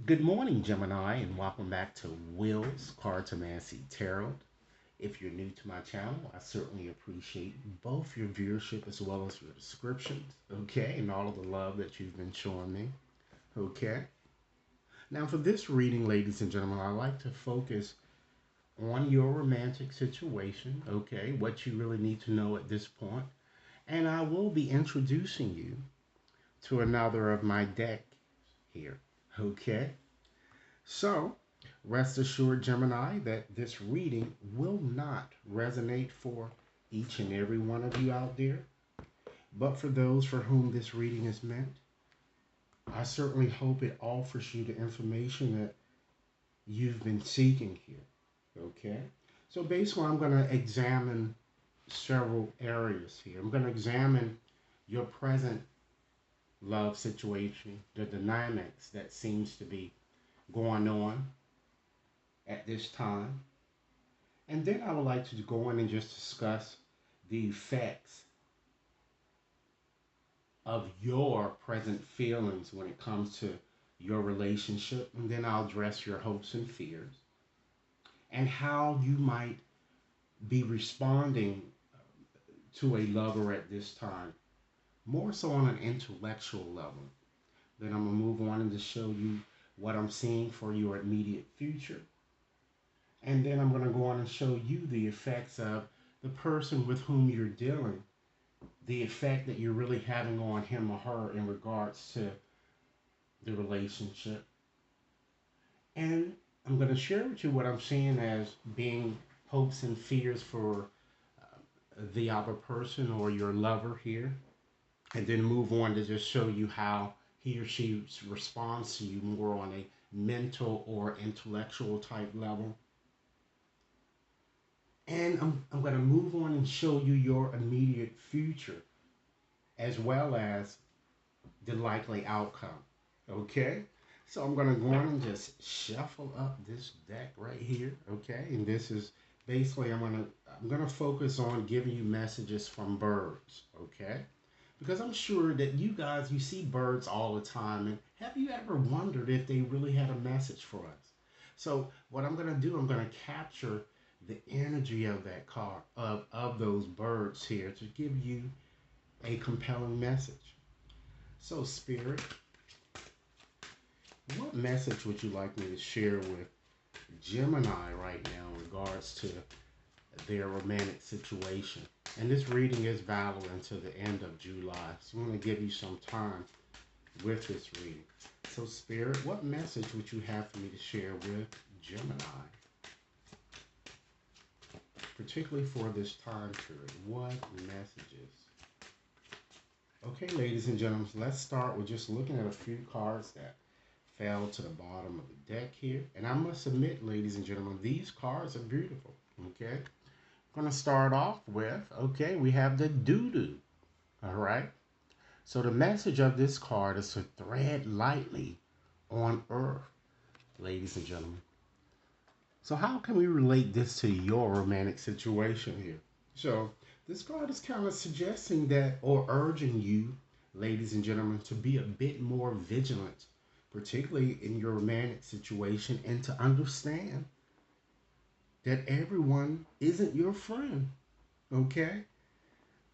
Good morning, Gemini, and welcome back to Will's Cartomancy Tarot. If you're new to my channel, I certainly appreciate both your viewership as well as your descriptions, okay, and all of the love that you've been showing me, okay. Now, for this reading, ladies and gentlemen, I like to focus on your romantic situation, okay, what you really need to know at this point, and I will be introducing you to another of my deck here, okay. So, rest assured, Gemini, that this reading will not resonate for each and every one of you out there. But for those for whom this reading is meant, I certainly hope it offers you the information that you've been seeking here. Okay? So, basically, I'm going to examine several areas here. I'm going to examine your present love situation, the dynamics that seems to be going on at this time. And then I would like to go in and just discuss the effects of your present feelings when it comes to your relationship. And then I'll address your hopes and fears and how you might be responding to a lover at this time, more so on an intellectual level. Then I'm going to move on and just show you what I'm seeing for your immediate future. And then I'm going to go on and show you the effects of the person with whom you're dealing, the effect that you're really having on him or her in regards to the relationship. And I'm going to share with you what I'm seeing as being hopes and fears for the other person or your lover here. And then move on to just show you how he or she responds to you more on a mental or intellectual type level. And I'm going to move on and show you your immediate future as well as the likely outcome. Okay? So I'm going to go on and just shuffle up this deck right here. Okay? And this is basically I'm going to focus on giving you messages from birds. Okay? Because I'm sure that you guys, you see birds all the time. And have you ever wondered if they really had a message for us? So what I'm going to do, I'm going to capture the energy of that car, of those birds here to give you a compelling message. So, Spirit, what message would you like me to share with Gemini right now in regards to their romantic situation? And this reading is valid until the end of July. So I'm going to give you some time with this reading. So, Spirit, what message would you have for me to share with Gemini? Particularly for this time period, what messages? Okay, ladies and gentlemen, let's start with just looking at a few cards that fell to the bottom of the deck here. And I must admit, ladies and gentlemen, these cards are beautiful. Okay, I'm going to start off with, okay, we have the doo-doo. All right. So the message of this card is to tread lightly on earth, ladies and gentlemen. So how can we relate this to your romantic situation here? So this card is kind of suggesting that or urging you, ladies and gentlemen, to be a bit more vigilant, particularly in your romantic situation, and to understand that everyone isn't your friend. Okay?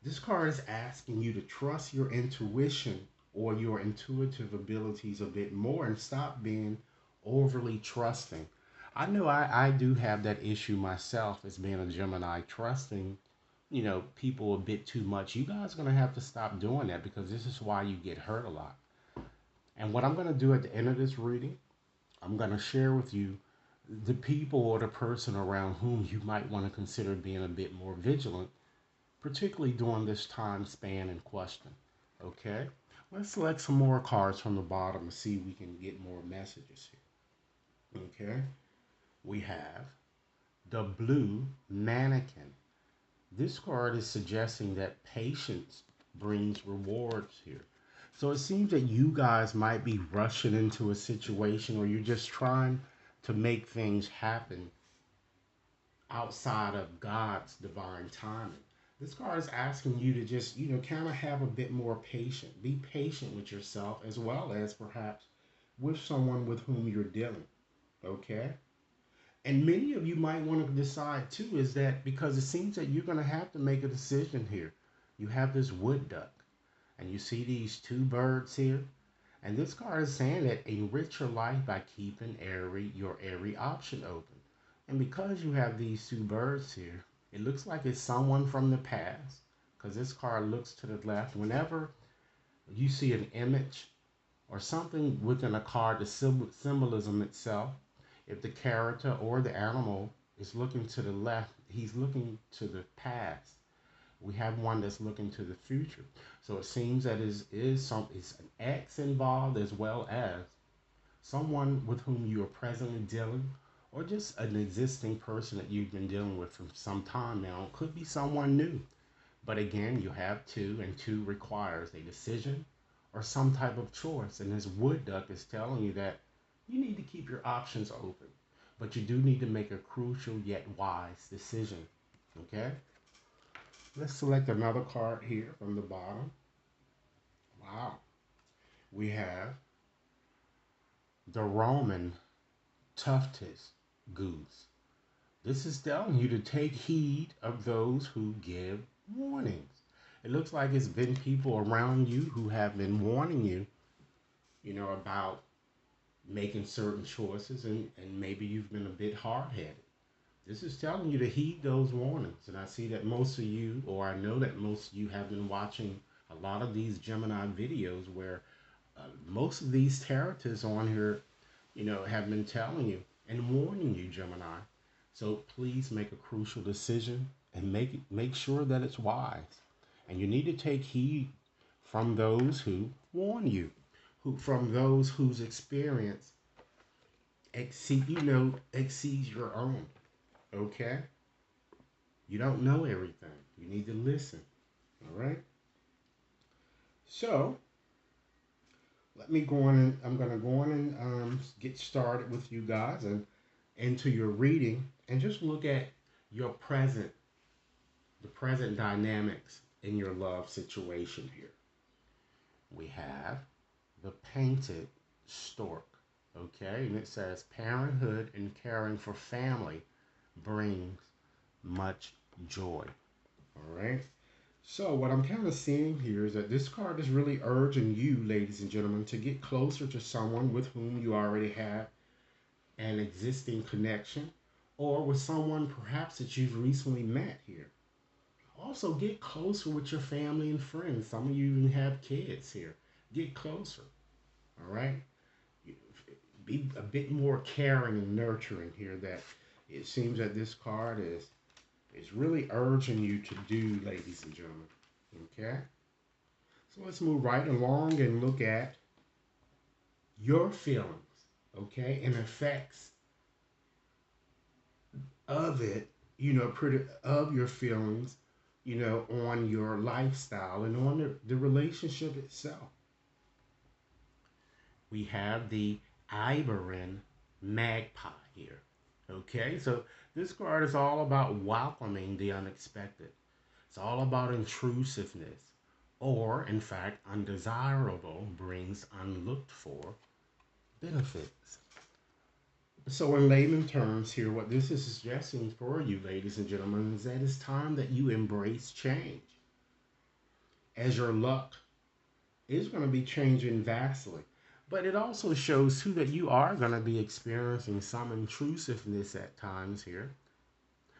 This card is asking you to trust your intuition or your intuitive abilities a bit more and stop being overly trusting. I know I do have that issue myself as being a Gemini, trusting, people a bit too much. You guys are going to have to stop doing that because this is why you get hurt a lot. And what I'm going to do at the end of this reading, I'm going to share with you the people or the person around whom you might want to consider being a bit more vigilant, particularly during this time span in question. Okay? Let's select some more cards from the bottom and see if we can get more messages here. Okay? We have the blue mannequin. This card is suggesting that patience brings rewards here. So it seems that you guys might be rushing into a situation or you're just trying to make things happen outside of God's divine timing. This card is asking you to just, kind of have a bit more patient. Be patient with yourself as well as perhaps with someone with whom you're dealing. Okay? And many of you might want to decide too is that because it seems that you're going to have to make a decision here. You have this wood duck, and you see these two birds here. And this card is saying that enrich your life by keeping your every option open. And because you have these two birds here, it looks like it's someone from the past. Because this card looks to the left. Whenever you see an image or something within a card, the symbolism itself, if the character or the animal is looking to the left, he's looking to the past. We have one that's looking to the future. So it seems that it's an ex involved as well as someone with whom you are presently dealing, or just an existing person that you've been dealing with for some time now. It could be someone new. But again, you have two, and two requires a decision or some type of choice. And this wood duck is telling you that you need to keep your options open, but you do need to make a crucial yet wise decision. Okay? Let's select another card here from the bottom. Wow. We have the Roman tufted goose. This is telling you to take heed of those who give warnings. It looks like it's been people around you who have been warning you, about making certain choices, and maybe you've been a bit hard headed. This is telling you to heed those warnings. And I see that most of you, or I know that most of you have been watching a lot of these Gemini videos where most of these characters on here, have been telling you and warning you, Gemini. So please make a crucial decision and make sure that it's wise. And you need to take heed from those who warn you, from those whose experience exceeds your own. Okay? You don't know everything. You need to listen. All right? So, let me go on and I'm going to go on and get started with you guys and into your reading and just look at your the present dynamics in your love situation here. We have the painted stork. Okay? And it says parenthood and caring for family brings much joy. All right? So what I'm kind of seeing here is that this card is really urging you, ladies and gentlemen, to get closer to someone with whom you already have an existing connection, or with someone perhaps that you've recently met here. Also, get closer with your family and friends. Some of you even have kids here. Get closer. All right? Be a bit more caring and nurturing here. That it seems that this card is really urging you to do, ladies and gentlemen. Okay? So let's move right along and look at your feelings, okay, and effects of it, of your feelings, on your lifestyle and on the relationship itself. We have the Iberin magpie here. Okay, so this card is all about welcoming the unexpected. It's all about intrusiveness, or in fact, undesirable brings unlooked for benefits. So, in layman terms, here, what this is suggesting for you, ladies and gentlemen, is that it's time that you embrace change, as your luck is going to be changing vastly. But it also shows too that you are going to be experiencing some intrusiveness at times here.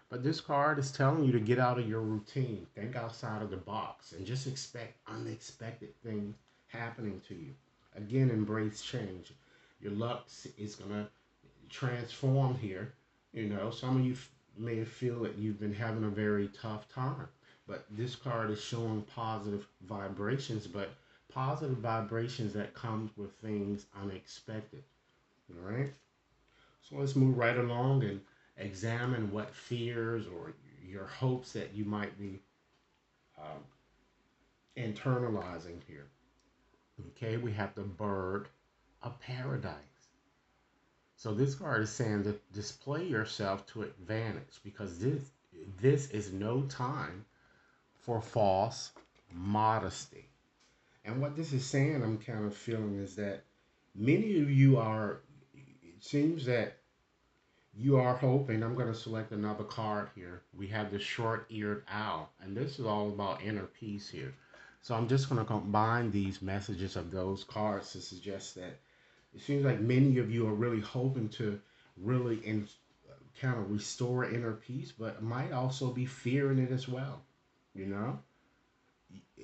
But this card is telling you to get out of your routine, think outside of the box, and just expect unexpected things happening to you. Again, embrace change. Your luck is going to transform here. Some of you may feel that you've been having a very tough time, but this card is showing positive vibrations, but positive vibrations that comes with things unexpected. All right? So let's move right along and examine what fears or your hopes that you might be um, internalizing here. Okay, we have the bird of paradise. So this card is saying to display yourself to advantage, because this is no time for false modesty. And what this is saying, I'm kind of feeling, is that Many of you are, it seems that you are hoping. I'm going to select another card here. We have the short-eared owl, and this is all about inner peace here. So I'm just going to combine these messages of those cards to suggest that it seems like many of you are really hoping to really kind of restore inner peace, but might also be fearing it as well, you know?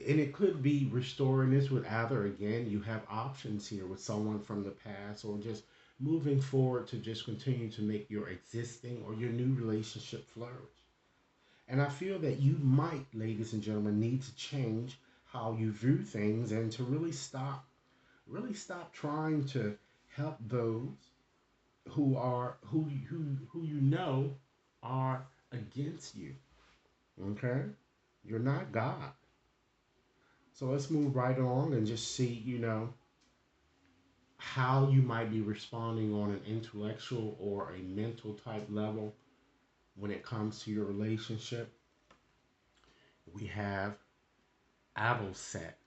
And it could be restoring this with either, again, you have options here with someone from the past, or just moving forward to just continue to make your existing or your new relationship flourish. And I feel that you might, ladies and gentlemen, need to change how you view things and to really stop trying to help those who you know are against you. Okay? You're not God. So let's move right along and just see, how you might be responding on an intellectual or a mental type level when it comes to your relationship. We have Set.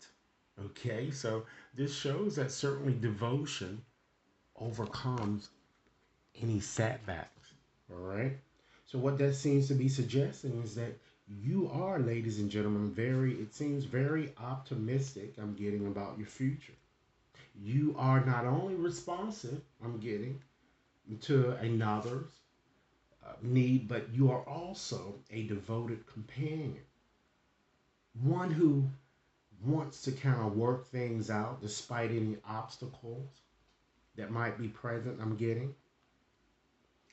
Okay, so this shows that certainly devotion overcomes any setbacks. All right. So what that seems to be suggesting is that you are, ladies and gentlemen, it seems very optimistic, I'm getting, about your future. You are not only responsive, I'm getting, to another's need, but you are also a devoted companion. One who wants to kind of work things out despite any obstacles that might be present, I'm getting.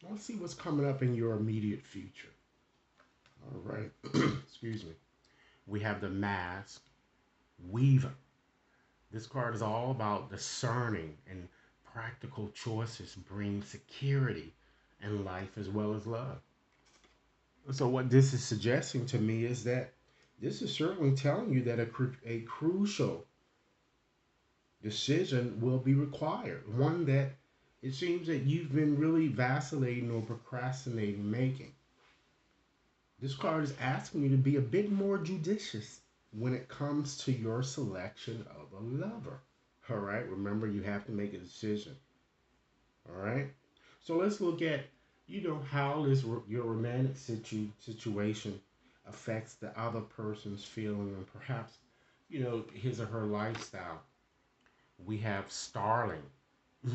Let's see what's coming up in your immediate future. All right. Excuse me. We have the Mask Weaver. This card is all about discerning and practical choices bring security in life as well as love. So, what this is suggesting to me is that this is certainly telling you that a crucial decision will be required. One that it seems that you've been really vacillating or procrastinating making. This card is asking you to be a bit more judicious when it comes to your selection of a lover. All right, remember you have to make a decision. All right, so let's look at how your romantic situation affects the other person's feeling and perhaps his or her lifestyle. We have Starling.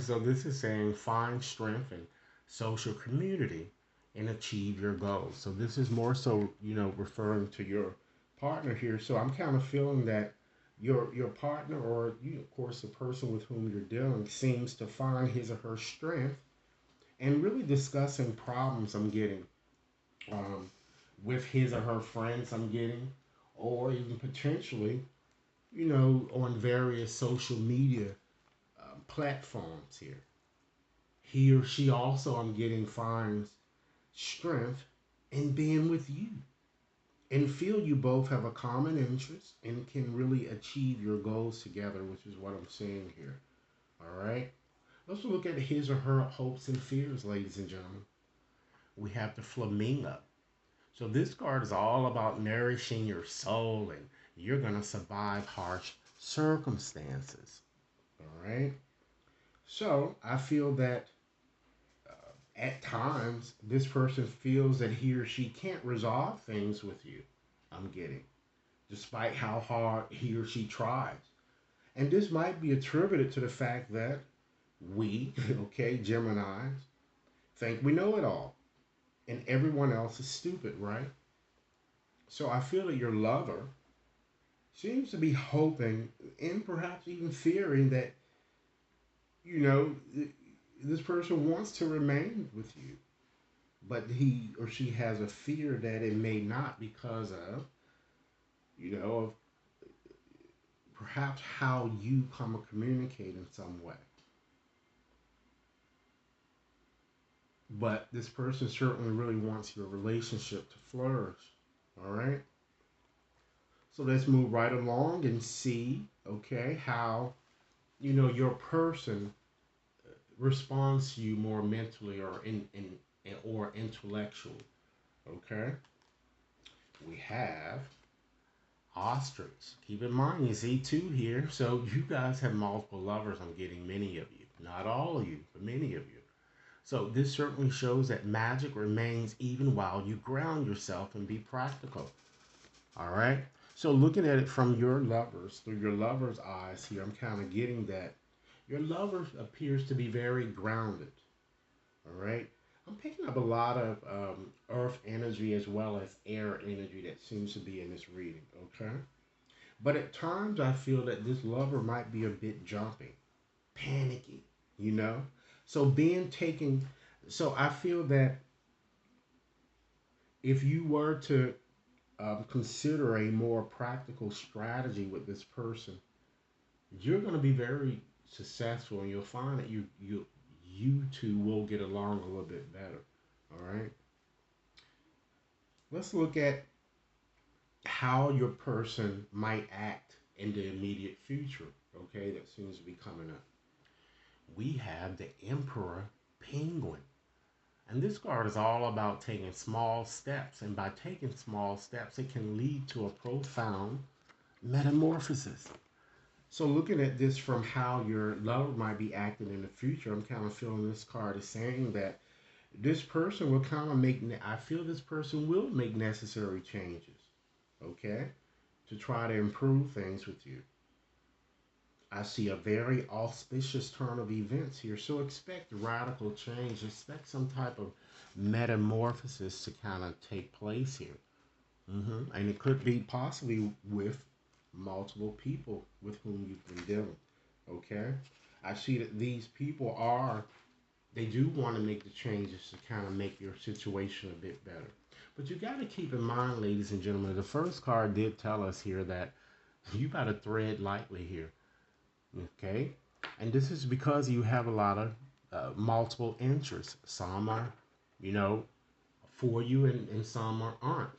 So this is saying find strength in social community and achieve your goals. So this is more so, referring to your partner here. So I'm kind of feeling that your partner, or of course the person with whom you're dealing, seems to find his or her strength and really discussing problems, I'm getting, um, with his or her friends, I'm getting, or even potentially, on various social media platforms here. He or she also, I'm getting, finds strength in being with you and feel you both have a common interest and can really achieve your goals together, which is what I'm seeing here. All right. Let's look at his or her hopes and fears, ladies and gentlemen. We have the Flamingo. So this card is all about nourishing your soul, and you're going to survive harsh circumstances. All right. So I feel that at times this person feels that he or she can't resolve things with you. I'm getting, despite how hard he or she tries. And this might be attributed to the fact that we, okay, Geminis, think we know it all. And everyone else is stupid, right? So I feel that your lover seems to be hoping and perhaps even fearing that, you know, this person wants to remain with you. But he or she has a fear that it may not because of, of perhaps how you come to communicate in some way. But this person certainly really wants your relationship to flourish. All right. So let's move right along and see, okay, how, your person responds to you more mentally or or intellectually. Okay. We have ostrich. Keep in mind, you see two here. So you guys have multiple lovers. I'm getting many of you. Not all of you, but many of you. So this certainly shows that magic remains even while you ground yourself and be practical. All right. So looking at it from your lovers, through your lover's eyes here, I'm kind of getting that your lover appears to be very grounded. All right. I'm picking up a lot of earth energy as well as air energy that seems to be in this reading. Okay. But at times I feel that this lover might be a bit jumpy, panicky, you know? So being taken, so I feel that if you were to consider a more practical strategy with this person, you're going to be very successful, and you'll find that you two will get along a little bit better. All right. Let's look at how your person might act in the immediate future. Okay, that seems to be coming up. We have the Emperor Penguin. And this card is all about taking small steps. And by taking small steps, it can lead to a profound metamorphosis. So, looking at this from how your lover might be acting in the future, I'm kind of feeling this card is saying that this person will kind of make, I feel this person will make necessary changes, okay, to try to improve things with you. I see a very auspicious turn of events here. So expect radical change. Expect some type of metamorphosis to kind of take place here. And it could be possibly with multiple people with whom you've been dealing. Okay? I see that these people they do want to make the changes to kind of make your situation a bit better. But you got to keep in mind, ladies and gentlemen, the first card did tell us here that you got to tread lightly here. Okay, and this is because you have a lot of multiple interests. Some are, you know, for you, and some aren't.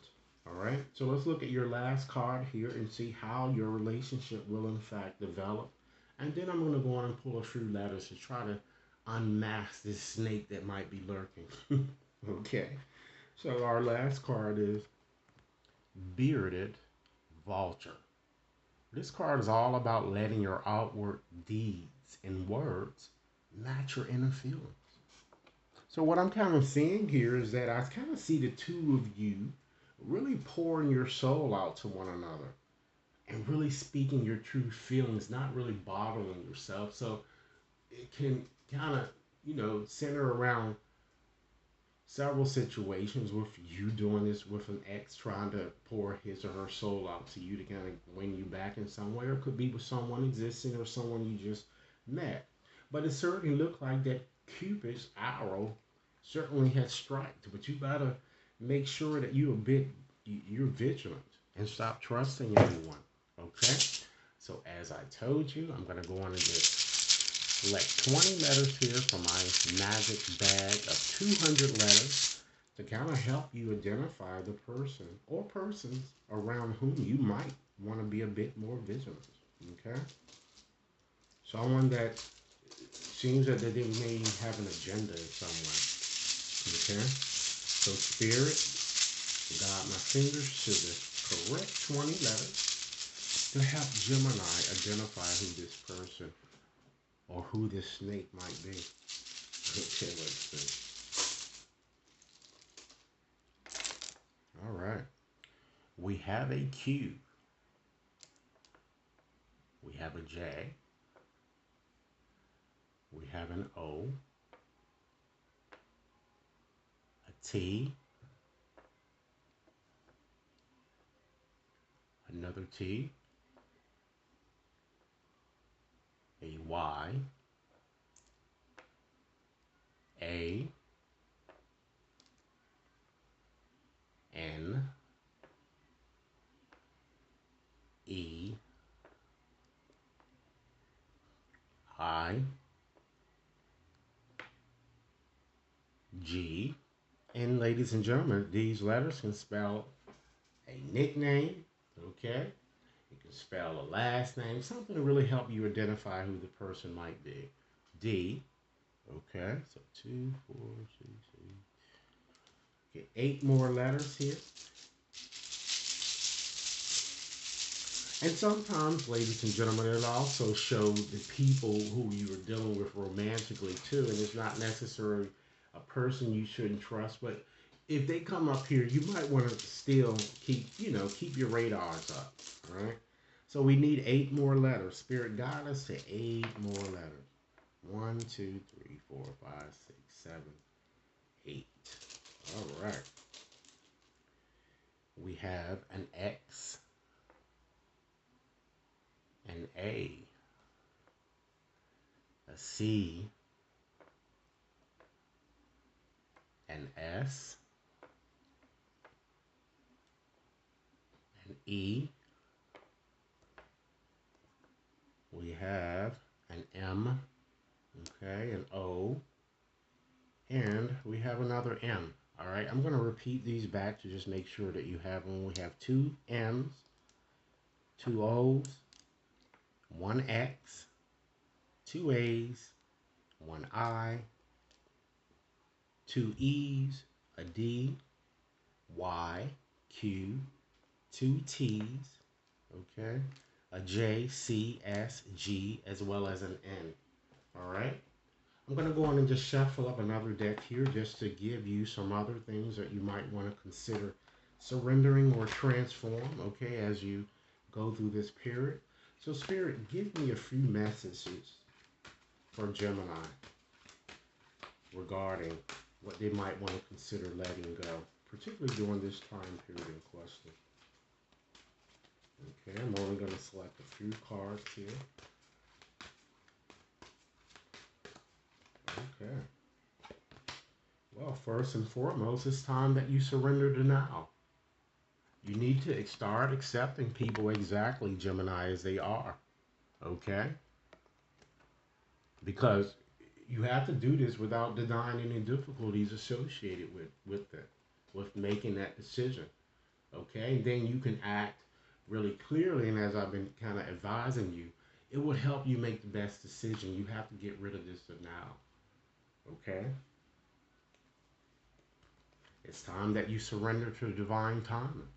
All right, so let's look at your last card here and see how your relationship will in fact develop. And then I'm going to go on and pull a few letters to try to unmask this snake that might be lurking. Okay, so our last card is Bearded Vulture. This card is all about letting your outward deeds and words match your inner feelings. So what I'm kind of seeing here is that I kind of see the two of you really pouring your soul out to one another and really speaking your true feelings, not really bottling yourself. So it can kind of, center around several situations with you doing this with an ex trying to pour his or her soul out to you to kind of win you back in some way, or it could be with someone existing or someone you just met. But it certainly looked like that Cupid's arrow certainly has struck, but you gotta make sure that you're vigilant and stop trusting anyone. Okay? So as I told you, I'm gonna go on and just select 20 letters here from my magic bag of 200 letters to kind of help you identify the person or persons around whom you might want to be a bit more vigilant. Okay? Someone that seems that they may have an agenda in some way. Okay? So, Spirit, guide my fingers to the correct 20 letters to help Gemini identify who this person or who this snake might be. Okay, let's see. All right. We have a Q. We have a J. We have an O. A T. Another T. A Y. A. N. E. I. G. And ladies and gentlemen, these letters can spell a nickname, okay? It can spell a last name, something to really help you identify who the person might be. D, okay, so 2, 4, 6, 8. Get 8 more letters here. And sometimes, ladies and gentlemen, it also shows the people who you are dealing with romantically too. And it's not necessarily a person you shouldn't trust, but if they come up here, you might want to still keep your radars up, right? So we need 8 more letters. Spirit, guide us to 8 more letters. One, two, three, four, five, six, seven, 8. All right. We have an X, an a C, an S, an E. We have an M, okay, an O, and we have another M. All right, I'm going to repeat these back to just make sure that you have them. We have 2 M's, 2 O's, 1 X, 2 A's, 1 I, 2 E's, a D, Y, Q, 2 T's, okay, a J, C, S, G, as well as an N. All right. I'm going to go on and just shuffle up another deck here just to give you some other things that you might want to consider surrendering or transform, okay, as you go through this period. So, Spirit, give me a few messages for Gemini regarding what they might want to consider letting go, particularly during this time period in question. Okay, I'm only going to select a few cards here. Okay. Well, first and foremost, it's time that you surrender denial. You need to start accepting people exactly, Gemini, as they are. Okay? Because you have to do this without denying any difficulties associated with it, with making that decision. Okay? And then you can act really clearly, and as I've been kind of advising you, it would help you make the best decision. You have to get rid of this denial. Okay? It's time that you surrender to divine timing.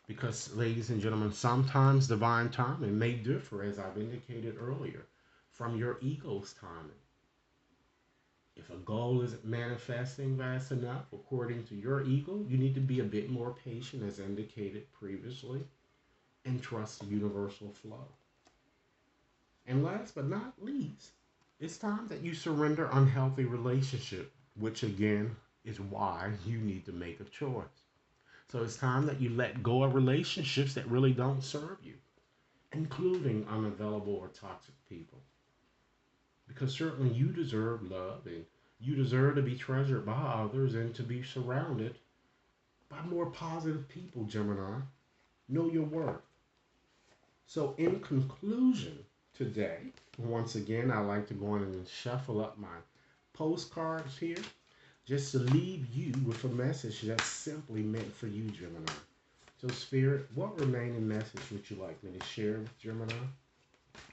Because, ladies and gentlemen, sometimes divine timing may differ, as I've indicated earlier, from your ego's timing. If a goal isn't manifesting fast enough, according to your ego, you need to be a bit more patient, as indicated previously, and trust the universal flow. And last but not least, it's time that you surrender unhealthy relationship, which again is why you need to make a choice. So it's time that you let go of relationships that really don't serve you, including unavailable or toxic people. Because certainly you deserve love and you deserve to be treasured by others and to be surrounded by more positive people, Gemini. Know your worth. So, in conclusion, today, once again, I like to go on and shuffle up my postcards here just to leave you with a message that's simply meant for you, Gemini. So, Spirit, what remaining message would you like me to share with Gemini?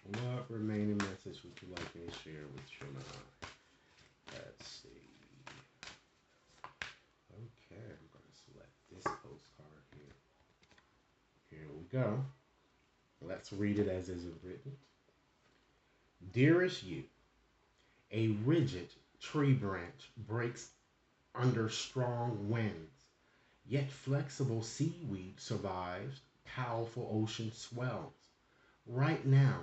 What remaining message would you like me to share with Gemini? Let's see. Okay, I'm going to select this postcard here. Here we go. Let's read it as is written. Dearest you, a rigid tree branch breaks under strong winds, yet flexible seaweed survives powerful ocean swells. Right now,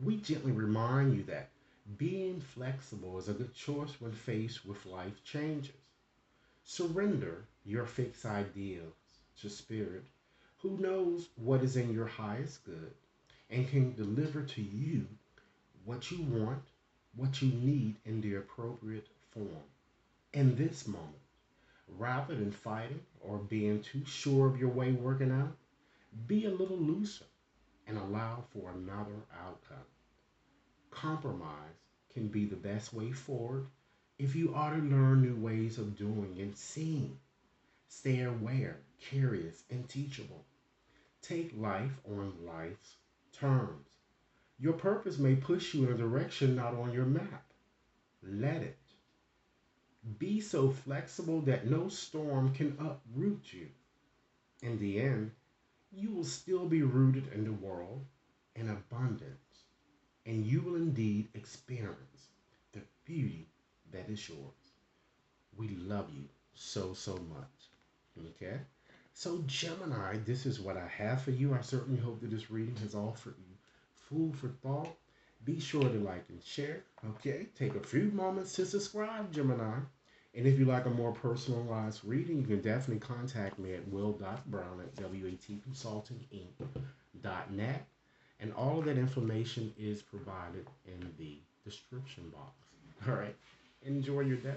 we gently remind you that being flexible is a good choice when faced with life changes. Surrender your fixed ideals to Spirit, who knows what is in your highest good and can deliver to you what you want, what you need in the appropriate form. In this moment, rather than fighting or being too sure of your way working out, be a little looser and allow for another outcome. Compromise can be the best way forward if you are to learn new ways of doing and seeing. Stay aware, curious, and teachable. Take life on life's terms. Your purpose may push you in a direction not on your map. Let it. Be so flexible that no storm can uproot you. In the end, You will still be rooted in the world in abundance, and you will indeed experience the beauty that is yours. We love you so, so much. Okay? So, Gemini, this is what I have for you. I certainly hope that this reading has offered you food for thought. Be sure to like and share. Okay? Take a few moments to subscribe, Gemini. And if you like a more personalized reading, you can definitely contact me at will.brown at watconsultinginc.net. And all of that information is provided in the description box. All right. Enjoy your day.